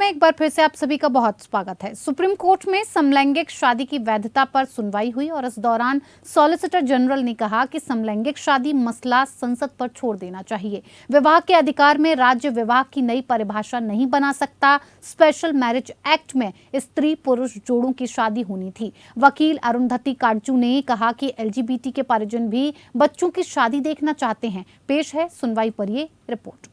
में एक बार फिर से आप सभी का बहुत स्वागत है। सुप्रीम कोर्ट में समलैंगिक शादी की वैधता पर सुनवाई हुई और इस दौरान सॉलिसिटर जनरल ने कहा कि समलैंगिक शादी मसला संसद पर छोड़ देना चाहिए। विवाह के अधिकार में राज्य विवाह की नई परिभाषा नहीं बना सकता। स्पेशल मैरिज एक्ट में स्त्री पुरुष जोड़ों की शादी होनी थी। वकील अरुंधति काटजू ने कहा कि LGBT के परिजन भी बच्चों की शादी देखना चाहते हैं। पेश है सुनवाई पर ये रिपोर्ट।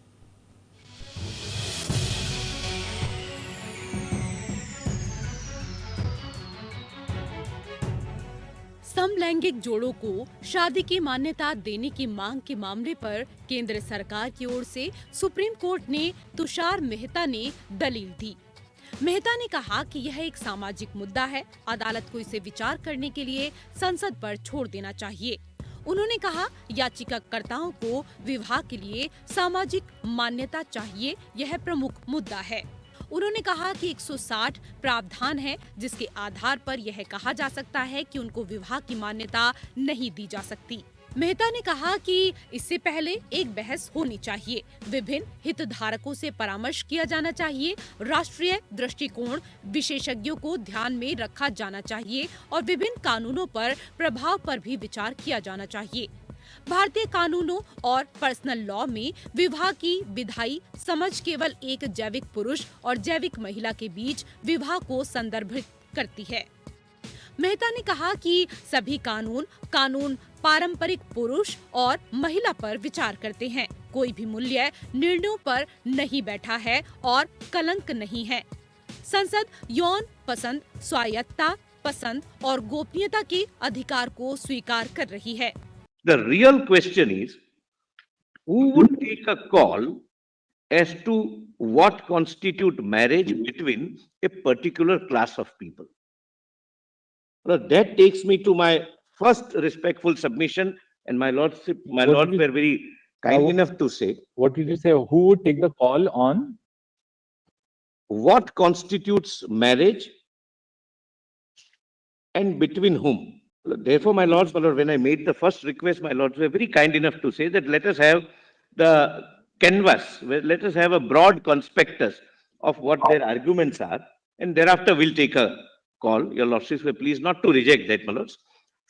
समलैंगिक जोड़ों को शादी की मान्यता देने की मांग के मामले पर केंद्र सरकार की ओर से सुप्रीम कोर्ट ने तुषार मेहता ने दलील दी। मेहता ने कहा कि यह एक सामाजिक मुद्दा है, अदालत को इसे विचार करने के लिए संसद पर छोड़ देना चाहिए। उन्होंने कहा, याचिकाकर्ताओं को विवाह के लिए सामाजिक मान्यता चाहिए, यह प्रमुख मुद्दा है। उन्होंने कहा कि 160 प्रावधान है जिसके आधार पर यह कहा जा सकता है कि उनको विवाह की मान्यता नहीं दी जा सकती। मेहता ने कहा कि इससे पहले एक बहस होनी चाहिए, विभिन्न हितधारकों से परामर्श किया जाना चाहिए, राष्ट्रीय दृष्टिकोण विशेषज्ञों को ध्यान में रखा जाना चाहिए और विभिन्न कानूनों पर प्रभाव पर भी विचार किया जाना चाहिए। भारतीय कानूनों और पर्सनल लॉ में विवाह की विधायी समझ केवल एक जैविक पुरुष और जैविक महिला के बीच विवाह को संदर्भित करती है। मेहता ने कहा कि सभी कानून पारंपरिक पुरुष और महिला पर विचार करते हैं। कोई भी मूल्य निर्णयों पर नहीं बैठा है और कलंक नहीं है। संसद यौन पसंद, स्वायत्तता पसंद और गोपनीयता के अधिकार को स्वीकार कर रही है। The real question is, who would take a call as to what constitute marriage between a particular class of people? Well, that takes me to my first respectful submission, and my lords were very kind enough to say. What did you say? Who would take the call on What constitutes marriage and between whom? Therefore, my lords, when I made the first request, my lords were very kind enough to say that let us have the canvas, let us have a broad conspectus of what their arguments are, and thereafter we'll take a call. Your lordships were pleased not to reject that, my lords.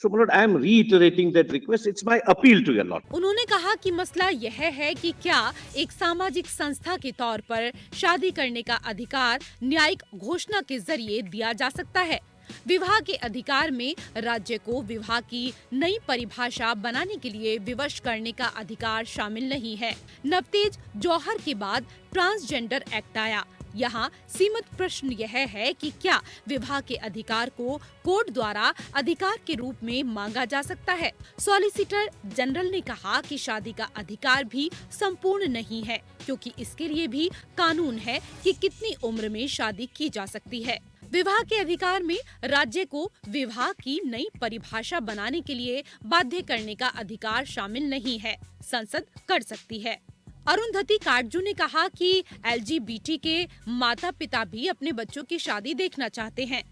So, my lord, I am reiterating that request. It's my appeal to your lord. उन्होंने कहा कि मसला यह है कि क्या एक सामाजिक संस्था के तौर पर शादी करने का अधिकार न्यायिक घोषणा के जरिए दिया जा सकता है। विवाह के अधिकार में राज्य को विवाह की नई परिभाषा बनाने के लिए विवश करने का अधिकार शामिल नहीं है। नवतेज जौहर के बाद ट्रांसजेंडर एक्ट आया। यहाँ सीमित प्रश्न यह है कि क्या विवाह के अधिकार को कोर्ट द्वारा अधिकार के रूप में मांगा जा सकता है। सॉलिसिटर जनरल ने कहा कि शादी का अधिकार भी संपूर्ण नहीं है, क्योंकि इसके लिए भी कानून है कि कितनी उम्र में शादी की जा सकती है। विवाह के अधिकार में राज्य को विवाह की नई परिभाषा बनाने के लिए बाध्य करने का अधिकार शामिल नहीं है। संसद कर सकती है। अरुंधति काटजू ने कहा कि LGBT के माता पिता भी अपने बच्चों की शादी देखना चाहते हैं।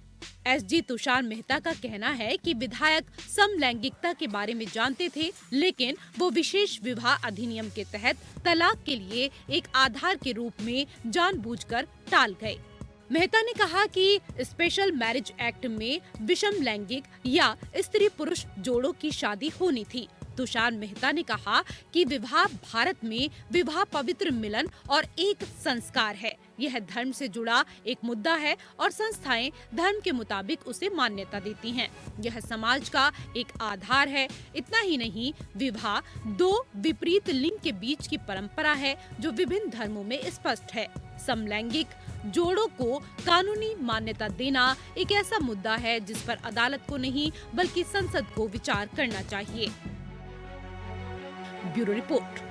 SG तुषार मेहता का कहना है कि विधायक समलैंगिकता के बारे में जानते थे, लेकिन वो विशेष विवाह अधिनियम के तहत तलाक के लिए एक आधार के रूप में जानबूझकर टाल गए। मेहता ने कहा कि स्पेशल मैरिज एक्ट में विषम लैंगिक या स्त्री पुरुष जोड़ों की शादी होनी थी। तुषार मेहता ने कहा कि विवाह भारत में विवाह पवित्र मिलन और एक संस्कार है। यह धर्म से जुड़ा एक मुद्दा है और संस्थाएं धर्म के मुताबिक उसे मान्यता देती हैं। यह समाज का एक आधार है। इतना ही नहीं, विवाह दो विपरीत लिंग के बीच की परंपरा है जो विभिन्न धर्मों में स्पष्ट है। समलैंगिक जोड़ों को कानूनी मान्यता देना एक ऐसा मुद्दा है जिस पर अदालत को नहीं बल्कि संसद को विचार करना चाहिए। Bureau report.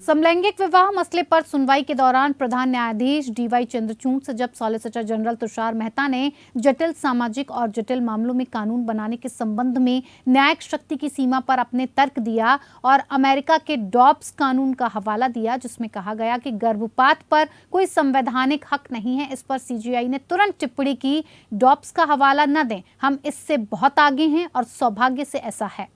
समलैंगिक विवाह मसले पर सुनवाई के दौरान प्रधान न्यायाधीश DY चंद्रचूड़ से जब सॉलिसिटर जनरल तुषार मेहता ने जटिल सामाजिक और जटिल मामलों में कानून बनाने के संबंध में न्यायिक शक्ति की सीमा पर अपने तर्क दिया और अमेरिका के डॉब्स कानून का हवाला दिया, जिसमें कहा गया कि गर्भपात पर कोई संवैधानिक हक नहीं है, इस पर CJI ने तुरंत टिप्पणी की, डॉब्स का हवाला न दें, हम इससे बहुत आगे हैं और सौभाग्य से ऐसा है।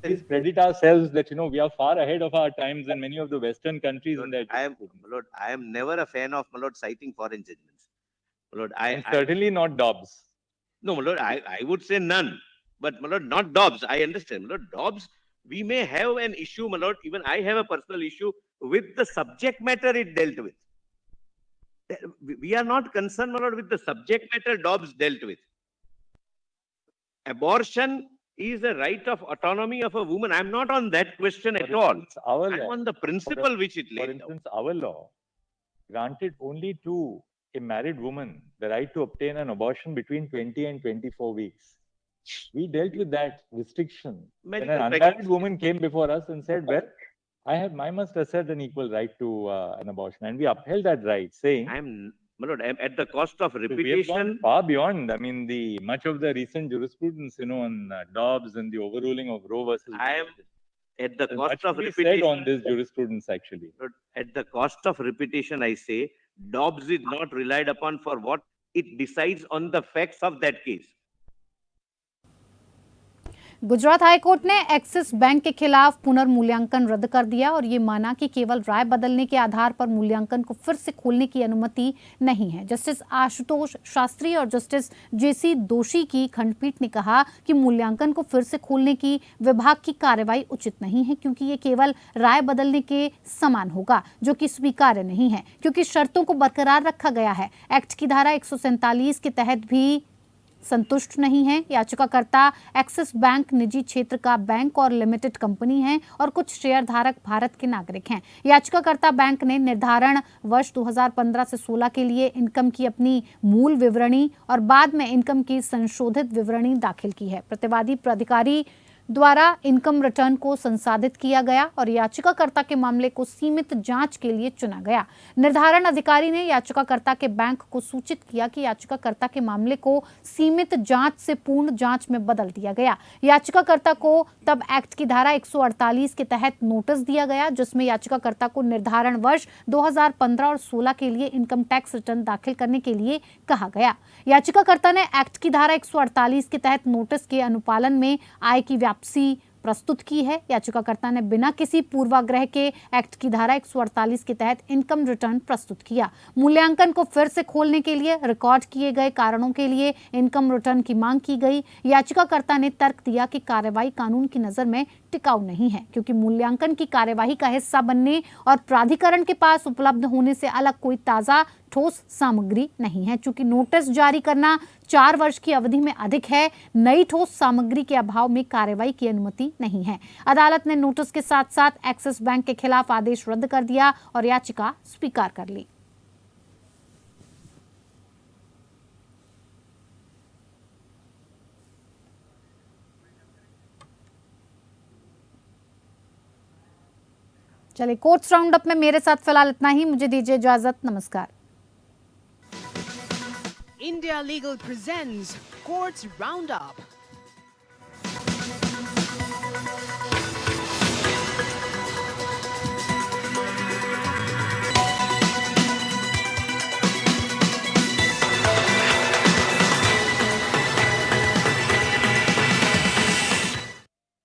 Let's credit ourselves that, we are far ahead of our times than many of the Western countries in their Lord, I am never a fan of citing foreign judgments. Lord, and certainly not Dobbs. no, Lord, I would say none. But Lord, not Dobbs. I understand. Lord, Dobbs, we may have an issue, Lord. Even I have a personal issue with the subject matter it dealt with. We are not concerned, Lord, with the subject matter Dobbs dealt with. Abortion is a right of autonomy of a woman. I'm not on that question at all. It's our I'm law. on the principle which it For laid down. instance, our law granted only to a married woman the right to obtain an abortion between 20 and 24 weeks. We dealt with that restriction. When Medical an unmarried pregnancy. woman came before us and said, well, I must assert an equal right to an abortion. And we upheld that right, saying, I'm at the cost of we have gone repetition. far beyond. I mean, much of the recent jurisprudence, on Dobbs and the overruling of Roe versus I am at the There's cost much of to be said on repetition. this jurisprudence, actually. At the cost of repetition, I say Dobbs is not relied upon for what it decides on the facts of that case. Gujarat high court ने axis bank के खिलाफ पुनर्मूल्यांकन रद्द कर दिया और ये माना कि केवल राय बदलने के आधार पर मूल्यांकन को फिर से खोलने की अनुमति नहीं है। जस्टिस आशुतोष शास्त्री और जस्टिस जेसी दोषी की खंडपीठ ने कहा कि मूल्यांकन को फिर से खोलने की विभाग की कार्रवाई उचित नहीं है, क्योंकि ये केवल राय बदलने के समान होगा, जो कि स्वीकार्य नहीं है, क्योंकि शर्तों को बरकरार रखा गया है। एक्ट की धारा 147 के तहत भी संतुष्ट नहीं है। याचिकाकर्ता एक्सिस बैंक निजी क्षेत्र का बैंक और लिमिटेड कंपनी है और कुछ शेयर धारक भारत के नागरिक हैं। याचिकाकर्ता बैंक ने निर्धारण वर्ष 2015 से 16 के लिए इनकम की अपनी मूल विवरणी और बाद में इनकम की संशोधित विवरणी दाखिल की है। प्रतिवादी प्राधिकारी द्वारा इनकम रिटर्न को संसाधित किया गया और याचिकाकर्ता के मामले को सीमित जांच के लिए चुना गया। निर्धारण अधिकारी ने याचिकाकर्ता के बैंक को सूचित किया कि याचिकाकर्ता के मामले को सीमित जांच से पूर्ण जांच में बदल दिया गया। याचिकाकर्ता को तब एक्ट की धारा 148 के तहत नोटिस दिया गया, जिसमें याचिकाकर्ता को निर्धारण वर्ष 2015 और 16 के लिए इनकम टैक्स रिटर्न दाखिल करने के लिए कहा गया। याचिकाकर्ता ने एक्ट की धारा 148 के तहत नोटिस के अनुपालन में आय की वापसी प्रस्तुत की है। याचिकाकर्ता ने बिना किसी पूर्वाग्रह के एक्ट की धारा 148 के तहत इनकम रिटर्न प्रस्तुत किया। मूल्यांकन को फिर से खोलने के लिए रिकॉर्ड किए गए कारणों के लिए इनकम रिटर्न की मांग की गई। याचिकाकर्ता ने तर्क दिया कि कार्रवाई कानून की नजर में टिकाऊ नहीं है, क्योंकि मूल्यांकन की कार्यवाही का हिस्सा बनने और प्राधिकरण के पास उपलब्ध होने से अलग कोई ताजा ठोस सामग्री नहीं है। चूंकि नोटिस जारी करना 4 वर्ष की अवधि में अधिक है, नई ठोस सामग्री के अभाव में कार्रवाई की अनुमति नहीं है। अदालत ने नोटिस के साथ साथ एक्सिस बैंक के खिलाफ आदेश रद्द कर दिया और याचिका स्वीकार कर ली। चलिए, कोर्ट्स राउंड अप में मेरे साथ फिलहाल इतना ही। मुझे दीजिए इजाजत। नमस्कार। India Legal presents Courts Roundup.